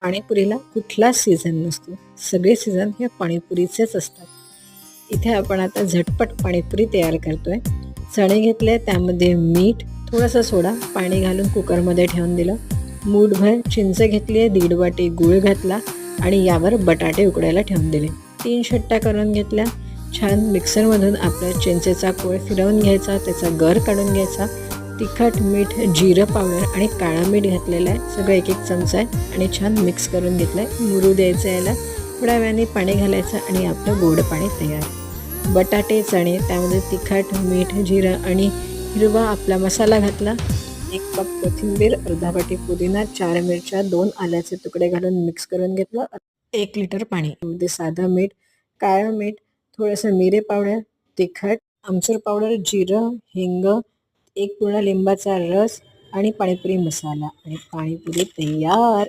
पाणीपुरीला कुठलाच सीझन नसतो, सगळे सीझन हे पाणीपुरीचेच असतात. इथे आपण आता झटपट पाणीपुरी तयार करतोय. चणे घेतले, त्यामध्ये मीठ, थोडासा सोडा, पाणी घालून कुकरमध्ये ठेवून दिलं. मूठभर चिंच घेतली आहे, 1.5 वाटी गूळ घातला आणि यावर बटाटे उकडायला ठेवून दिले. 3 शिट्ट्या करून घेतल्या. छान मिक्सरमधून आपल्या चिंचेचा कोळ फिरवून घ्यायचा, त्याचा गर काढून घ्यायचा. तिखट, मीठ, जिरं पावडर आणि काळं मीठ घातलेलं आहे, सगळं 1-1 चमचा आहे आणि छान मिक्स करून घेतलं आहे. मुरू द्यायचं याला, थोड्या वेळाने पाणी घालायचं आणि आपलं गोड पाणी तयार. बटाटे, चणे, त्यामध्ये तिखट, मीठ, जिरं आणि हिरवा आपला मसाला घातला. 1 कप कोथिंबीर, अर्धा वाटी पुदिना, 4 मिरच्या, 2 आल्याचे तुकडे घालून मिक्स करून घेतलं. 1 लिटर पाणी, त्यामध्ये साधं मीठ, काळं मीठ, थोडंसं मिरे पावडर, तिखट, आमचूर पावडर, जिरं, हिंग, 1 पूर्ण लिंबाचा रस आणि पाणीपुरी मसाला आणि पाणीपुरी तयार.